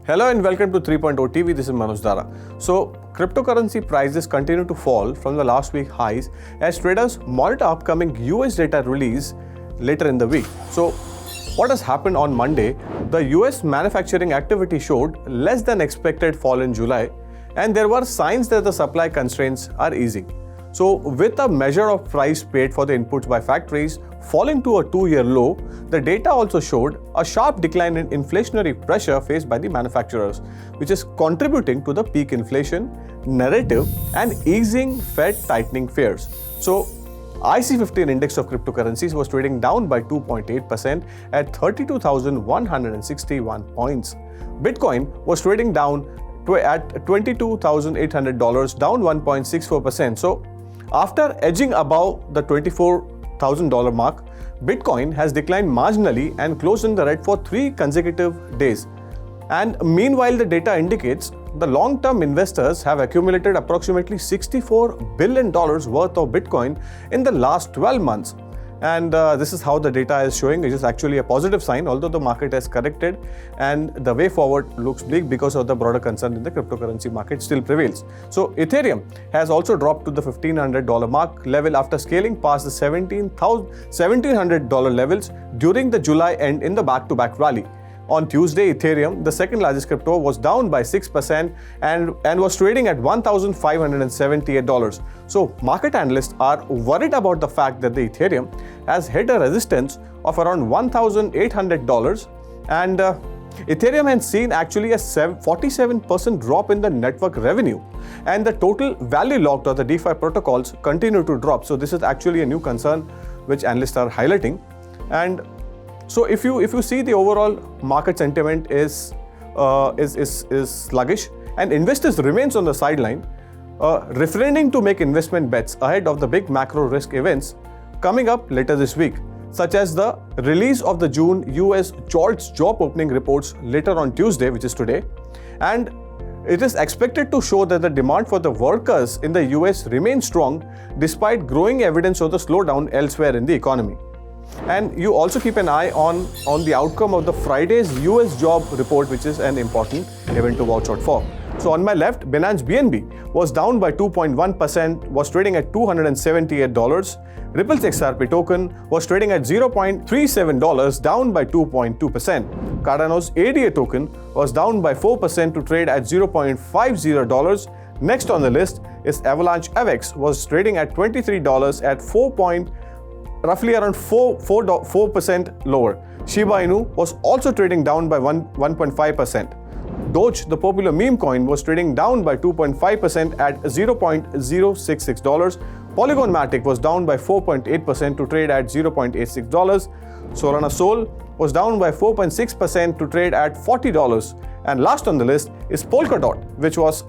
Hello and welcome to 3.0 TV. This is Manoj Dara. So, cryptocurrency prices continue to fall from the last week highs as traders monitor upcoming US data release later in the week. So, what has happened on Monday? The US manufacturing activity showed less than expected fall in July, and there were signs that the supply constraints are easing. So, with a measure of price paid for the inputs by factories falling to a 2-year low, the data also showed a sharp decline in inflationary pressure faced by the manufacturers, which is contributing to the peak inflation narrative and easing Fed tightening fears. So, IC15 index of cryptocurrencies was trading down by 2.8% at 32,161 points. Bitcoin was trading down at $22,800, down 1.64%. So, after edging above the $24,000 mark, Bitcoin has declined marginally and closed in the red for 3 consecutive days. And meanwhile, the data indicates the long-term investors have accumulated approximately $64 billion worth of Bitcoin in the last 12 months. And this is how the data is showing. It is actually a positive sign, although the market has corrected and the way forward looks bleak because of the broader concern in the cryptocurrency market still prevails. So Ethereum has also dropped to the $1,500 mark level after scaling past the $1,700 levels during the July end in the back-to-back rally. On Tuesday, Ethereum, the second largest crypto, was down by 6% and was trading at $1,578. So, market analysts are worried about the fact that the Ethereum has hit a resistance of around $1,800, and Ethereum has seen actually a 47% drop in the network revenue, and the total value locked of the DeFi protocols continue to drop. So, this is actually a new concern which analysts are highlighting. And so if you see the overall market sentiment is sluggish and investors remains on the sideline, refraining to make investment bets ahead of the big macro risk events coming up later this week, such as the release of the June US job opening reports later on Tuesday, which is today, and it is expected to show that the demand for the workers in the US remains strong despite growing evidence of the slowdown elsewhere in the economy. And you also keep an eye on the outcome of the Friday's US job report, which is an important event to watch out for. So on my left, Binance BNB was down by 2.1%, was trading at $278. Ripple's XRP token was trading at $0.37, down by 2.2%. Cardano's ADA token was down by 4% to trade at $0.50. Next on the list is Avalanche AVAX, was trading at $23 at roughly around 4% lower. Shiba Inu was also trading down by 1.5%. Doge, the popular meme coin, was trading down by 2.5% at $0.066. Polygon Matic was down by 4.8% to trade at $0.86. Solana Sol was down by 4.6% to trade at $40. And last on the list is Polkadot, which was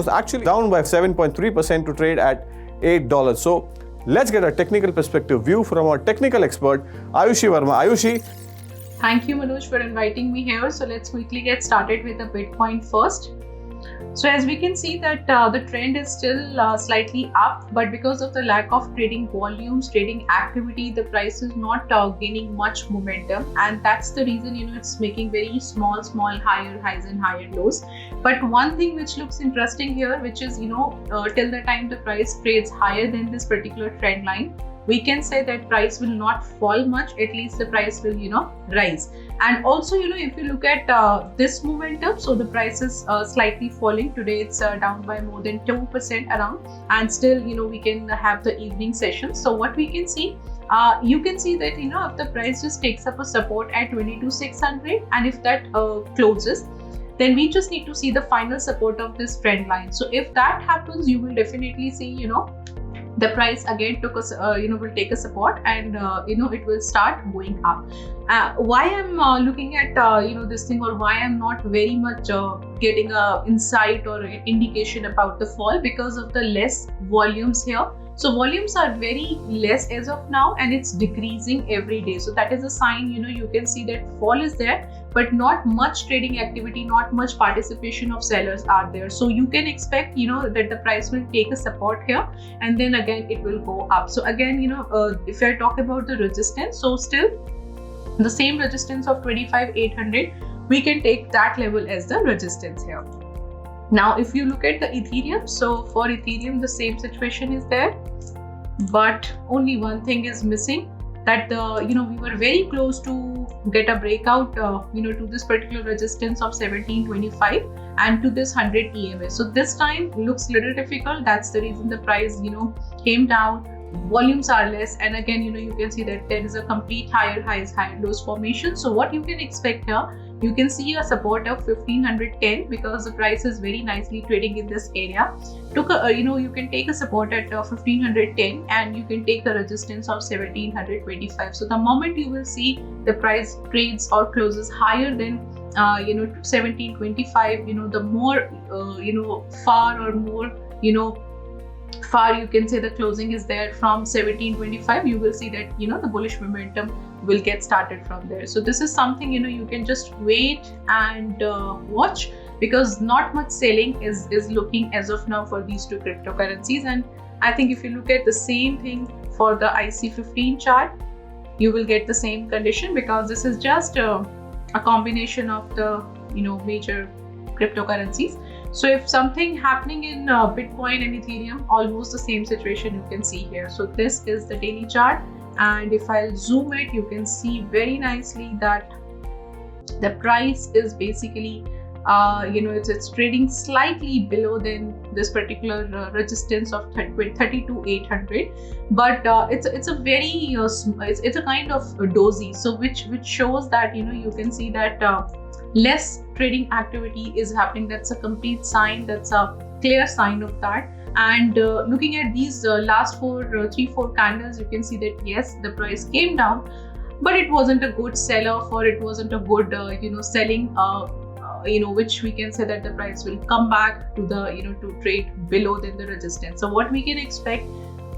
actually down by 7.3% to trade at $8. So let's get a technical perspective view from our technical expert, Ayushi Verma. Ayushi. Thank you, Manoj, for inviting me here. So let's quickly get started with the Bitcoin first. So as we can see that the trend is still slightly up, but because of the lack of trading volumes, trading activity, the price is not gaining much momentum, and that's the reason it's making very small higher highs and higher lows. But one thing which looks interesting here, which is till the time the price trades higher than this particular trend line, we can say that price will not fall much, at least the price will rise. And also if you look at this momentum, so the price is slightly falling. Today it's down by more than 2% around, and still we can have the evening session. So what we can see, you can see that if the price just takes up a support at 22,600, and if that closes, then we just need to see the final support of this trend line. So if that happens, you will definitely see the price again will take a support, and it will start going up. Why I'm looking at this thing, or why I'm not very much getting a insight or indication about the fall, because of the less volumes here. So volumes are very less as of now, and it's decreasing every day. So that is a sign, you can see that fall is there, but not much trading activity, not much participation of sellers are there. So you can expect, that the price will take a support here, and then again it will go up. So again, if I talk about the resistance, so still the same resistance of 25,800 we can take that level as the resistance here. Now, if you look at the Ethereum, so for Ethereum, the same situation is there, but only one thing is missing, that we were very close to get a breakout, to this particular resistance of 1725 and to this 100 EMA. So this time looks little difficult. That's the reason the price, came down. Volumes are less, and again, you can see that there is a complete higher highs, higher lows formation. So what you can expect here, you can see a support of 1510 because the price is very nicely trading in this area. You can take a support at 1510 and you can take a resistance of 1725. So the moment you will see the price trades or closes higher than 1725, the more far or more far you can say the closing is there from 1725, you will see that the bullish momentum will get started from there. So this is something you can just wait and watch, because not much selling is looking as of now for these two cryptocurrencies. And I think if you look at the same thing for the IC15 chart, you will get the same condition, because this is just a combination of the major cryptocurrencies. So if something happening in Bitcoin and Ethereum, almost the same situation you can see here. So this is the daily chart, and if I'll zoom it, you can see very nicely that the price is basically it's trading slightly below than this particular resistance of 32,800, but it's a very it's a kind of dozy, so which shows that you can see that less trading activity is happening. That's a complete sign, that's a clear sign of that. And looking at these last 3-4 candles, you can see that yes, the price came down, but it wasn't a good sell-off, or it wasn't a good selling, which we can say that the price will come back to the to trade below than the resistance. So what we can expect,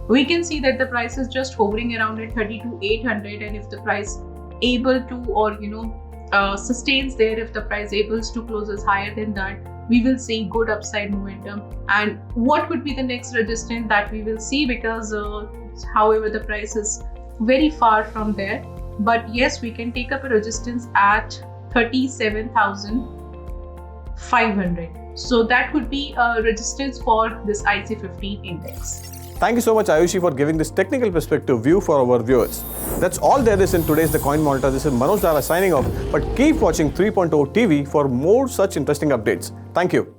we can see that the price is just hovering around at 32,800, and if the price able to, or sustains there, if the price able to closes higher than that, we will see good upside momentum. And what could be the next resistance that we will see, because however the price is very far from there, but yes, we can take up a resistance at 37,500. So that could be a resistance for this IC15 index. Thank you so much, Ayushi, for giving this technical perspective view for our viewers. That's all there is in today's The Coin Monitor. This is Manoj Dara signing off, but keep watching 3.0 TV for more such interesting updates. Thank you.